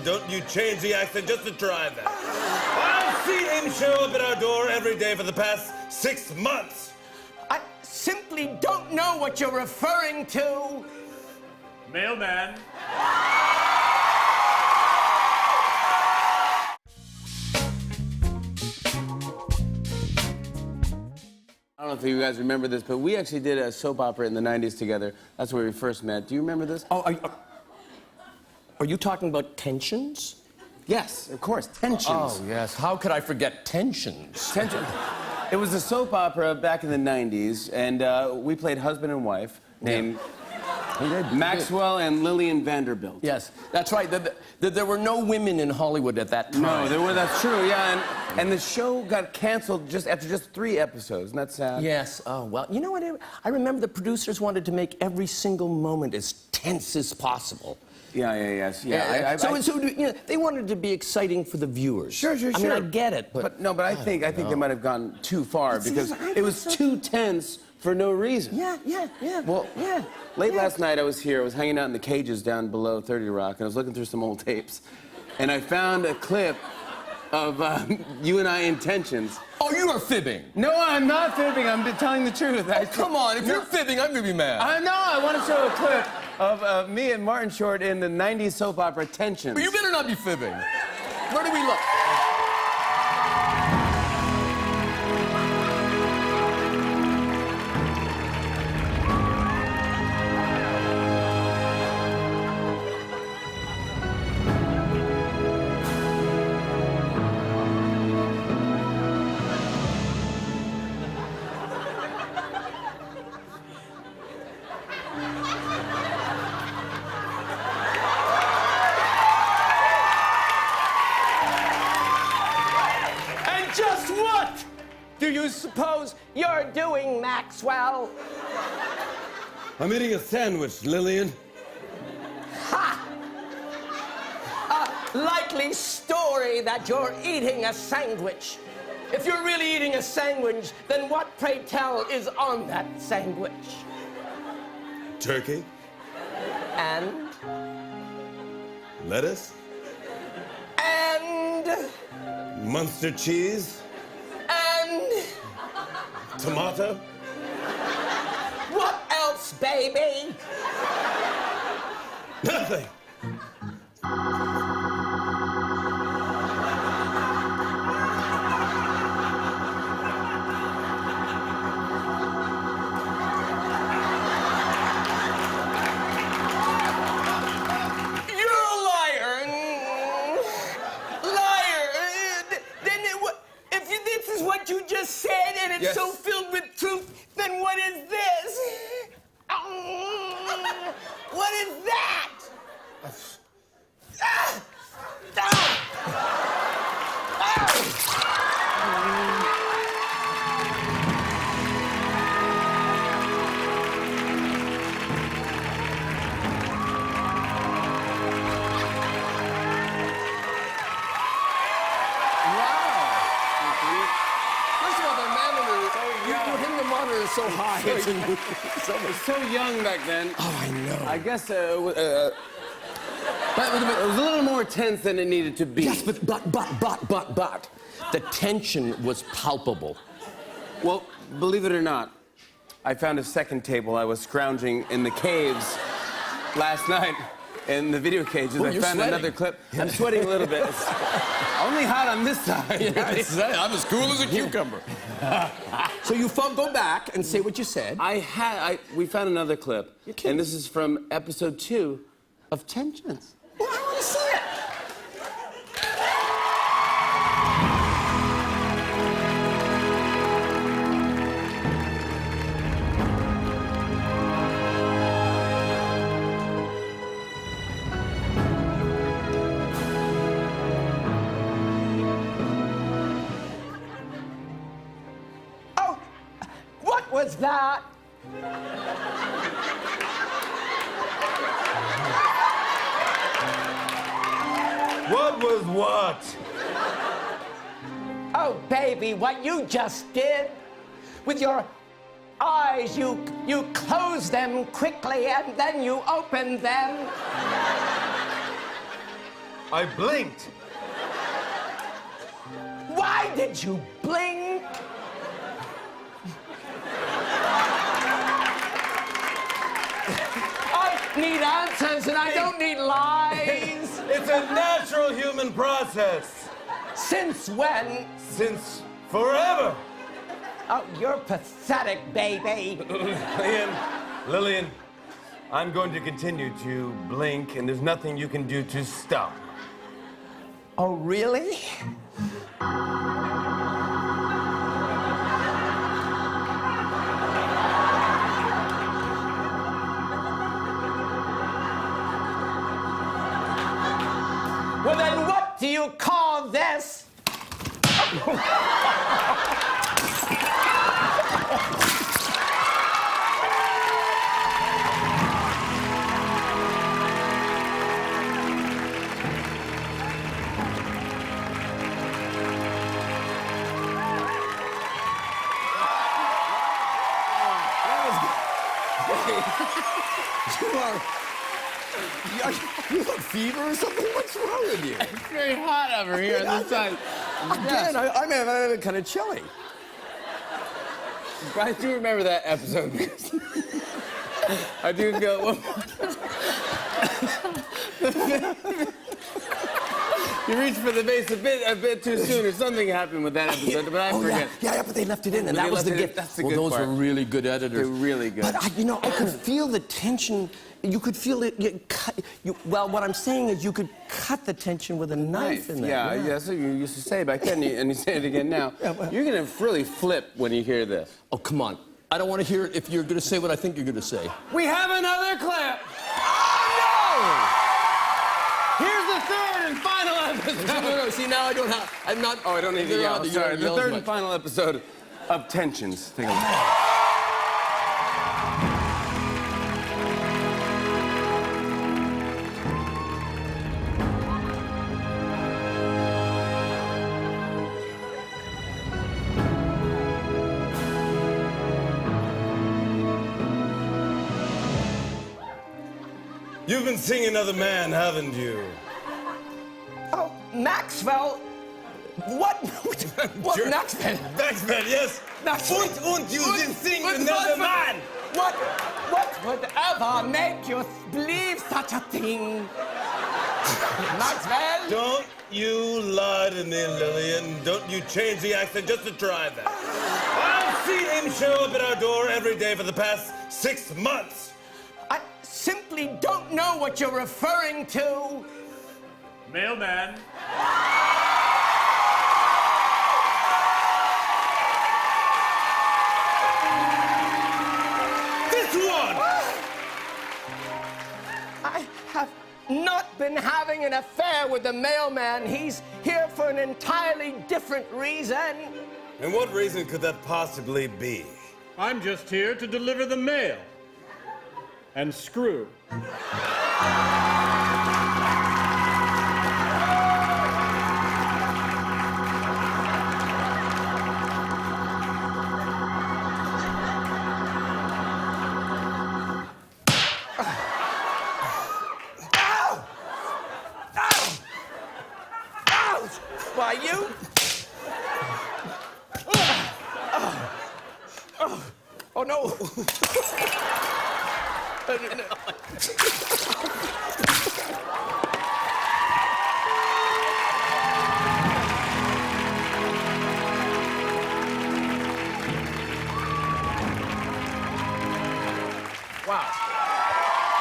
don't you change the accent just to try that. I've seen him show up at our door every day for the past 6 months. I simply don't know what you're referring to. Mailman. I don't know if you guys remember this, but we actually did a soap opera in the 90s together. That's where we first met. Do you remember this? Oh, are you talking about Tensions? Yes, of course. Tensions. Oh, yes. How could I forget Tensions? Tensions. It was a soap opera back in the 90s, and we played husband and wife named Maxwell and Lillian Vanderbilt. Yes, that's right. There were no women in Hollywood at that time. No, that's true, yeah. And the show got canceled after just 3 episodes. Isn't that sad? Yes. Oh, well, you know what? I remember the producers wanted to make every single moment as tense as possible. Yeah. So you know, they wanted to be exciting for the viewers. Sure. I mean, I get it, but I think they might have gone too far because it was too tense for no reason. Yeah. Well, late last night I was hanging out in the cages down below 30 Rock, and I was looking through some old tapes, and I found a clip of you and I in Tensions. Oh, you are fibbing. No, I'm not fibbing. I'm telling the truth. Oh, come on. If you're fibbing, I'm gonna be mad. I want to show a clip of me and Martin Short in the 90s soap opera Tensions. But you better not be fibbing. Where do we look? Just what do you suppose you're doing, Maxwell? I'm eating a sandwich, Lillian. Ha! A likely story that you're eating a sandwich. If you're really eating a sandwich, then what, pray tell, is on that sandwich? Turkey. And? Lettuce. And? Munster cheese. And? Tomato. What else, baby? Nothing. What you just said, and it's so filled with truth, then what is this? What is that? So high. So young back then. Oh, I know. I guess but it was a little more tense than it needed to be. Yes, but. The tension was palpable. Well, believe it or not, I found a second table. I was scrounging in the caves last night in the video cages. Ooh, I found another clip. I'm sweating a little bit. It's only hot on this side. I'm as cool as a cucumber. So you go back and say what you said. We found another clip, and this is from episode 2 of Tensions. Well, I want to see it. What was that? What was what? Oh, baby, what you just did with your eyes, you closed them quickly and then you opened them. I blinked. Why did you blink? I need answers and I don't need lies. It's a natural human process. Since when? Since forever. Oh, you're pathetic, baby. Lillian, I'm going to continue to blink, and there's nothing you can do to stop. Oh, really? Well, then what do you call this? You have fever or something? What's wrong with you? It's very hot over here on this side. Again, I'm kind of chilly. I do remember that episode. I do feel. You reached for the base a bit too soon, or something happened with that episode, but I forget. Yeah, but they left it in, and They that was left the it in. gift. That's the Well, good those part. were really good editors. They're really good. But I could feel the tension. You could feel it. Well, what I'm saying is, you could cut the tension with a knife in there. Yeah, that's what you used to say back then, and you say it again now. You're gonna really flip when you hear this. Oh, come on. I don't want to hear it if you're going to say what I think you're going to say. We have another clip. Oh, Here's the third and final episode. no. See, now I don't have. I'm not. Oh, I don't need to You're yell. on the- Sorry, the yell third as and much. final episode of Tensions. Take a look. You've been seeing another man, haven't you? Oh, Maxwell. What? What, Sure. Maxwell? Maxman, yes. Maxwell. Und you been seeing What- another what- man. What would ever make you believe such a thing? Maxwell? Don't you lie to me, Lillian. Don't you change the accent just to try that. I've seen him show up at our door every day for the past 6 months. I simply don't know what you're referring to. Mailman. This one! I have not been having an affair with the mailman. He's here for an entirely different reason. And what reason could that possibly be? I'm just here to deliver the mail. And screw. Why, you? Oh, no. Wow.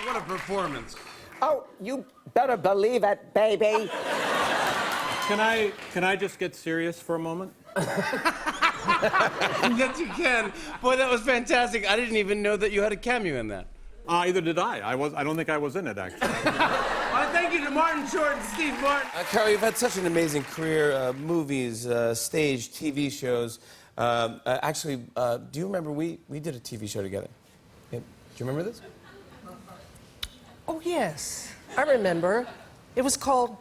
What a performance. Oh, you better believe it, baby. Can I just get serious for a moment? Yes, you can. Boy, that was fantastic. I didn't even know that you had a cameo in that. Either did I. I don't think I was in it, actually. Thank you to Martin Short and Steve Martin. Carol, you've had such an amazing career, movies, stage, TV shows. Actually, do you remember we did a TV show together? Yeah. Do you remember this? Oh, yes. I remember. It was called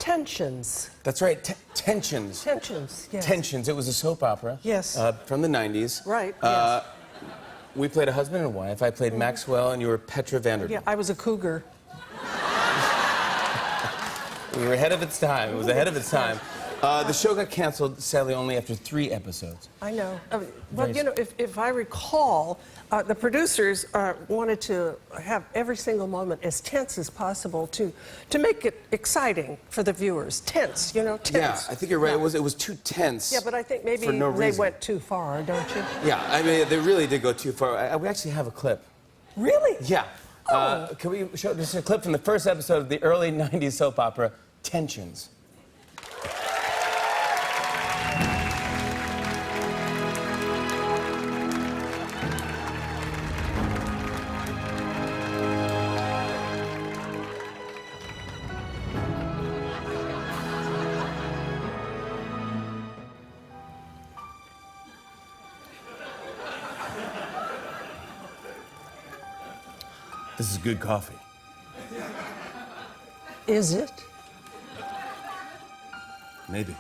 Tensions. That's right, Tensions. Tensions, yes. Tensions. It was a soap opera. Yes. From the 90s. Right, yes. We played a husband and wife. I played Maxwell, and you were Petra Vanderbilt. Yeah, I was a cougar. We were ahead of its time. It was ahead of its time. The show got canceled, sadly, only after 3 episodes. I know. Well, you know, if I recall, the producers wanted to have every single moment as tense as possible to make it exciting for the viewers. Tense, you know, tense. Yeah, I think you're right. Yeah. It was too tense. Yeah, but I think maybe for no they reason. went too far, don't you? Yeah, I mean, they really did go too far. We actually have a clip. Really? Yeah. Oh. Can we show just a clip from the first episode of the early 90s soap opera, Tensions? This is good coffee. Is it? Maybe.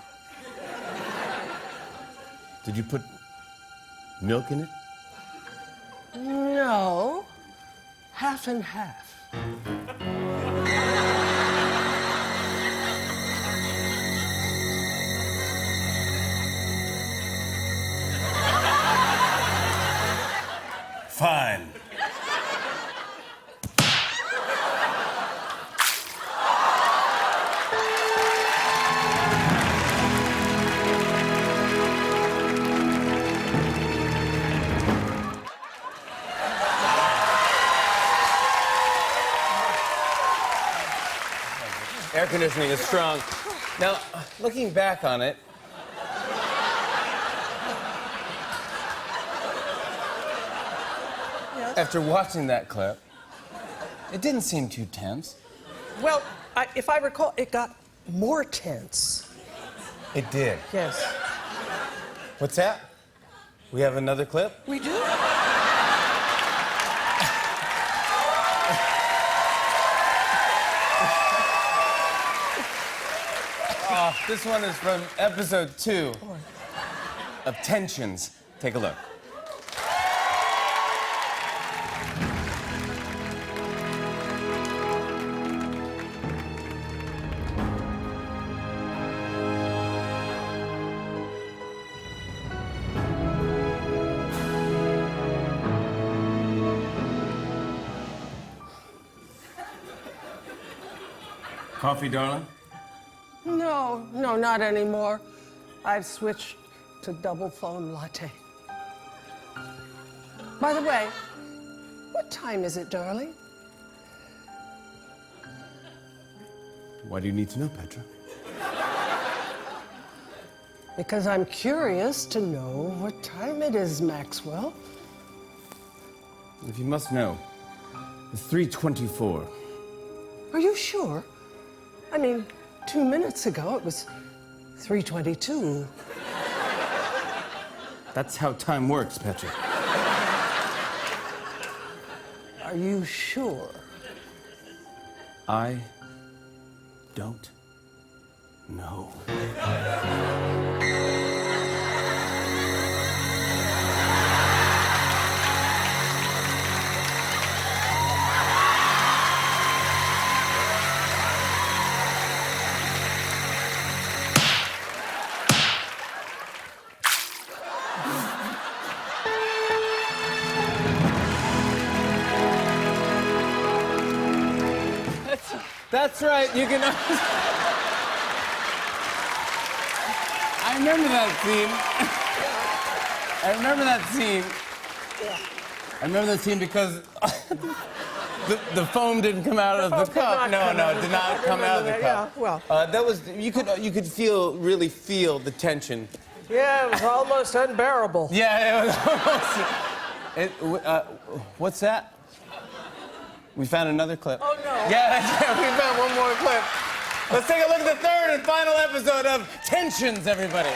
Did you put milk in it? No. Half and half. Fine. Air conditioning is strong. Now, looking back on it, after watching that clip, it didn't seem too tense. Well, if I recall, it got more tense. It did. Yes. What's that? We have another clip? We do? This one is from episode 2 of Tensions. Take a look. Coffee, darling? No, not anymore. I've switched to double foam latte. By the way, what time is it, darling? Why do you need to know, Petra? Because I'm curious to know what time it is, Maxwell. If you must know, it's 3:24. Are you sure? I mean, 2 minutes ago it was 3:22. That's how time works, Petra. Are you sure? I don't know. That's right. You can. I remember that scene. I remember that scene. I remember that scene because the foam didn't come out of the cup. No, it did not come out of the cup. Yeah, well. That was you could really feel the tension. Yeah, it was almost unbearable. Yeah, it was almost. What's that? We found another clip. Oh, no. Yeah, we found one more clip. Let's take a look at the third and final episode of Tensions, everybody.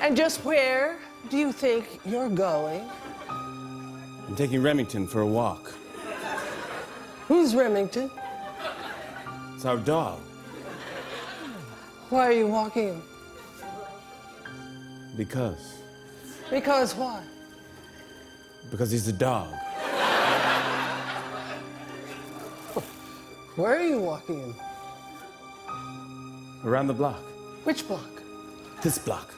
And just where do you think you're going? I'm taking Remington for a walk. Who's Remington? It's our dog. Why are you walking him? Because. Because why? Because he's a dog. Where are you walking him? Around the block. Which block? This block.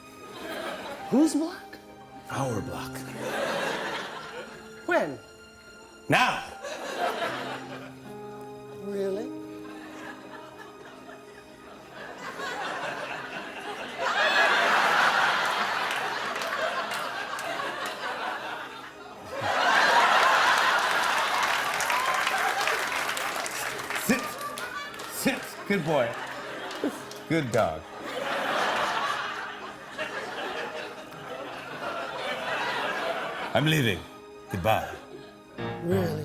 Whose block? Our block. When? Now! Really? Sit. Sit. Good boy. Good dog. I'm leaving. Goodbye. Really?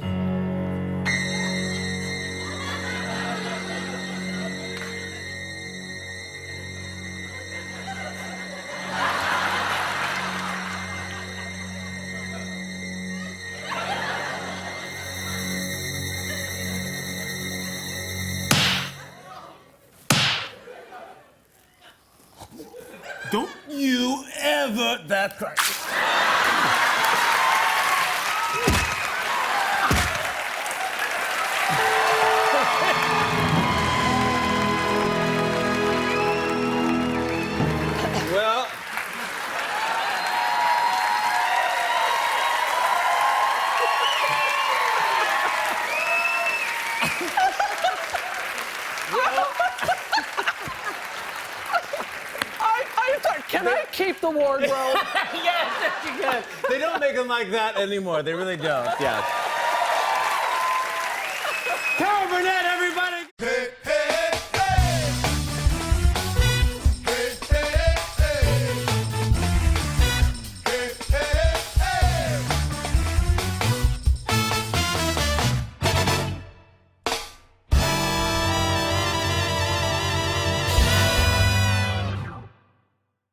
Don't you ever... That's right. Well, Can I keep the wardrobe? yes, you can. They don't make them like that anymore. They really don't. Yeah. Carol Burnett, everybody.